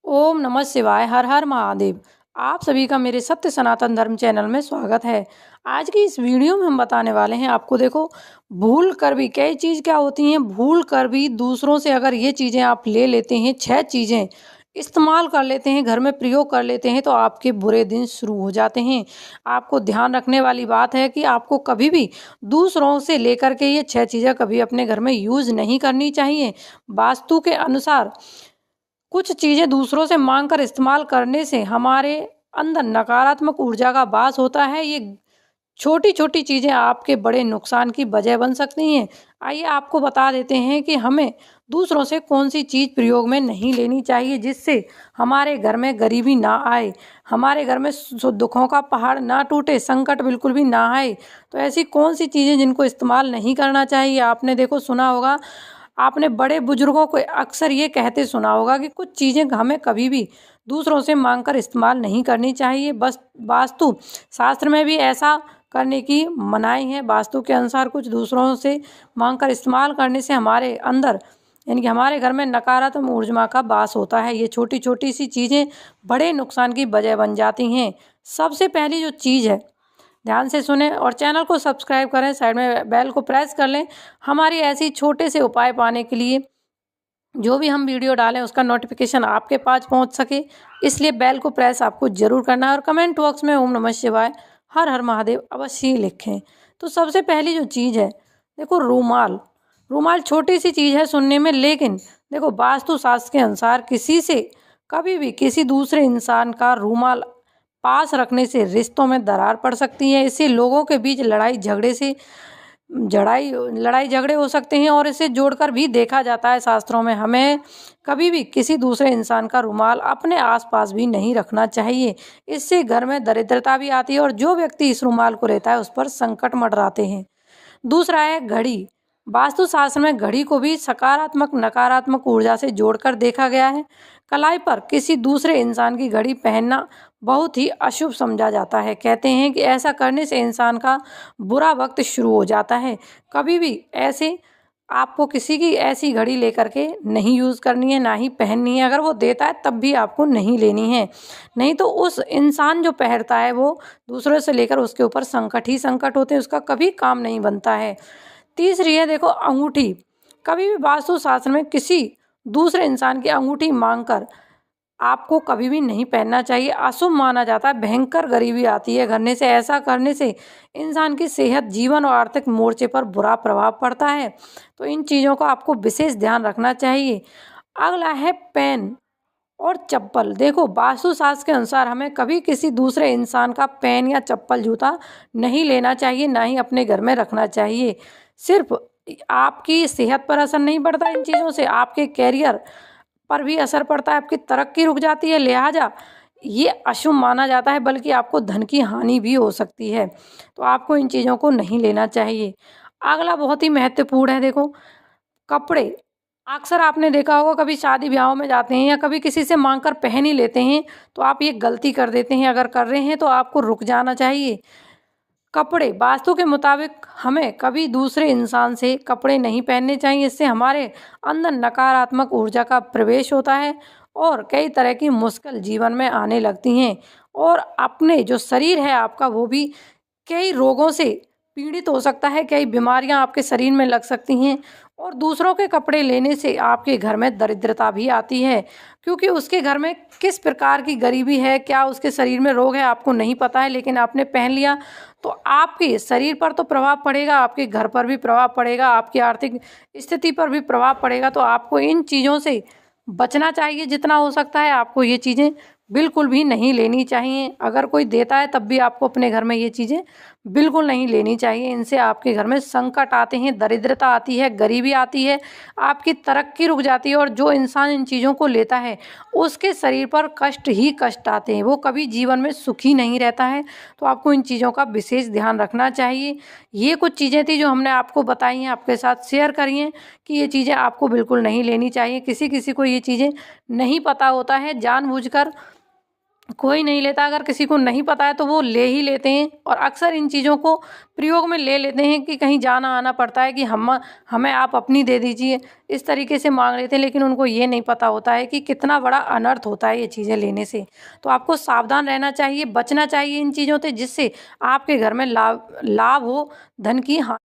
ओम नमः शिवाय। हर हर महादेव। आप सभी का मेरे सत्य सनातन धर्म चैनल में स्वागत है। आज की इस वीडियो में हम बताने वाले हैं आपको, देखो, भूल कर भी कई चीज़ क्या होती हैं, भूल कर भी दूसरों से अगर ये चीज़ें आप ले लेते हैं, 6 चीज़ें इस्तेमाल कर लेते हैं, घर में प्रयोग कर लेते हैं, तो आपके बुरे दिन शुरू हो जाते हैं। आपको ध्यान रखने वाली बात है कि आपको कभी भी दूसरों से लेकर के ये 6 चीज़ें कभी अपने घर में यूज़ नहीं करनी चाहिए। वास्तु के अनुसार कुछ चीज़ें दूसरों से मांग कर इस्तेमाल करने से हमारे अंदर नकारात्मक ऊर्जा का वास होता है। ये छोटी छोटी चीज़ें आपके बड़े नुकसान की वजह बन सकती हैं। आइए आपको बता देते हैं कि हमें दूसरों से कौन सी चीज़ प्रयोग में नहीं लेनी चाहिए, जिससे हमारे घर में गरीबी ना आए, हमारे घर में दुखों का पहाड़ ना टूटे, संकट बिल्कुल भी ना आए। तो ऐसी कौन सी चीज़ें जिनको इस्तेमाल नहीं करना चाहिए। आपने देखो सुना होगा, आपने बड़े बुजुर्गों को अक्सर ये कहते सुना होगा कि कुछ चीज़ें हमें कभी भी दूसरों से मांग कर इस्तेमाल नहीं करनी चाहिए। बस वास्तु शास्त्र में भी ऐसा करने की मनाही है। वास्तु के अनुसार कुछ दूसरों से मांग कर इस्तेमाल करने से हमारे अंदर, यानी कि हमारे घर में नकारात्मक ऊर्जा का वास होता है। ये छोटी छोटी सी चीज़ें बड़े नुकसान की वजह बन जाती हैं। सबसे पहली जो चीज़ है, ध्यान से सुने और चैनल को सब्सक्राइब करें, साइड में बेल को प्रेस कर लें हमारी ऐसी छोटे से उपाय पाने के लिए। जो भी हम वीडियो डालें उसका नोटिफिकेशन आपके पास पहुंच सके, इसलिए बेल को प्रेस आपको जरूर करना है। और कमेंट बॉक्स में ओम नमः शिवाय, हर हर महादेव अवश्य ही लिखें। तो सबसे पहली जो चीज़ है, देखो, रूमाल। रूमाल छोटी सी चीज़ है सुनने में, लेकिन देखो वास्तु शास्त्र के अनुसार किसी से कभी भी किसी दूसरे इंसान का रूमाल पास रखने से रिश्तों में दरार पड़ सकती है। इससे लोगों के बीच लड़ाई झगड़े हो सकते हैं, और इसे जोड़कर भी देखा जाता है शास्त्रों में। हमें कभी भी किसी दूसरे इंसान का रुमाल अपने आसपास भी नहीं रखना चाहिए। इससे घर में दरिद्रता भी आती है और जो व्यक्ति इस रुमाल को रहता है उस पर संकट मंडराते हैं। दूसरा है घड़ी। वास्तुशास्त्र में घड़ी को भी सकारात्मक नकारात्मक ऊर्जा से जोड़कर देखा गया है। कलाई पर किसी दूसरे इंसान की घड़ी पहनना बहुत ही अशुभ समझा जाता है। कहते हैं कि ऐसा करने से इंसान का बुरा वक्त शुरू हो जाता है। कभी भी ऐसे आपको किसी की ऐसी घड़ी लेकर के नहीं यूज़ करनी है, ना ही पहननी है। अगर वो देता है तब भी आपको नहीं लेनी है, नहीं तो उस इंसान जो पहनता है वो दूसरों से लेकर उसके ऊपर संकट ही संकट होते हैं, उसका कभी काम नहीं बनता है। तीसरी है, देखो, अंगूठी। कभी भी वास्तु शास्त्र में किसी दूसरे इंसान की अंगूठी मांगकर आपको कभी भी नहीं पहनना चाहिए। अशुभ माना जाता है, भयंकर गरीबी आती है करने से। ऐसा करने से इंसान की सेहत, जीवन और आर्थिक मोर्चे पर बुरा प्रभाव पड़ता है। तो इन चीज़ों का आपको विशेष ध्यान रखना चाहिए। अगला है पेन और चप्पल। देखो वास्तुशास्त्र के अनुसार हमें कभी किसी दूसरे इंसान का पेन या चप्पल जूता नहीं लेना चाहिए, ना ही अपने घर में रखना चाहिए। सिर्फ आपकी सेहत पर असर नहीं पड़ता इन चीज़ों से, आपके कैरियर पर भी असर पड़ता है, आपकी तरक्की रुक जाती है। लिहाजा ये अशुभ माना जाता है, बल्कि आपको धन की हानि भी हो सकती है। तो आपको इन चीज़ों को नहीं लेना चाहिए। अगला बहुत ही महत्वपूर्ण है, देखो, कपड़े। अक्सर आपने देखा होगा, कभी शादी ब्याहों में जाते हैं या कभी किसी से मांग कर पहन ही लेते हैं, तो आप ये गलती कर देते हैं। अगर कर रहे हैं तो आपको रुक जाना चाहिए। कपड़े वास्तु के मुताबिक हमें कभी दूसरे इंसान से कपड़े नहीं पहनने चाहिए। इससे हमारे अंदर नकारात्मक ऊर्जा का प्रवेश होता है और कई तरह की मुश्किल जीवन में आने लगती हैं, और अपने जो शरीर है आपका वो भी कई रोगों से पीड़ित हो सकता है, कई बीमारियां आपके शरीर में लग सकती हैं। और दूसरों के कपड़े लेने से आपके घर में दरिद्रता भी आती है, क्योंकि उसके घर में किस प्रकार की गरीबी है, क्या उसके शरीर में रोग है, आपको नहीं पता है, लेकिन आपने पहन लिया तो आपके शरीर पर तो प्रभाव पड़ेगा, आपके घर पर भी प्रभाव पड़ेगा, आपकी आर्थिक स्थिति पर भी प्रभाव पड़ेगा। तो आपको इन चीज़ों से बचना चाहिए। जितना हो सकता है आपको ये चीज़ें बिल्कुल भी नहीं लेनी चाहिए। अगर कोई देता है तब भी आपको अपने घर में ये चीज़ें बिल्कुल नहीं लेनी चाहिए। इनसे आपके घर में संकट आते हैं, दरिद्रता आती है, गरीबी आती है, आपकी तरक्की रुक जाती है, और जो इंसान इन चीज़ों को लेता है उसके शरीर पर कष्ट ही कष्ट आते हैं, वो कभी जीवन में सुखी नहीं रहता है। तो आपको इन चीज़ों का विशेष ध्यान रखना चाहिए। ये कुछ चीज़ें थी जो हमने आपको बताई हैं, आपके साथ शेयर करी हैं कि ये चीज़ें आपको बिल्कुल नहीं लेनी चाहिए। किसी किसी को ये चीज़ें नहीं पता होता है, जानबूझकर कोई नहीं लेता, अगर किसी को नहीं पता है तो वो ले ही लेते हैं और अक्सर इन चीज़ों को प्रयोग में ले लेते हैं कि कहीं जाना आना पड़ता है कि हमें आप अपनी दे दीजिए, इस तरीके से मांग लेते हैं। लेकिन उनको ये नहीं पता होता है कि कितना बड़ा अनर्थ होता है ये चीज़ें लेने से। तो आपको सावधान रहना चाहिए, बचना चाहिए इन चीज़ों से, जिससे आपके घर में लाभ लाभ हो, धन की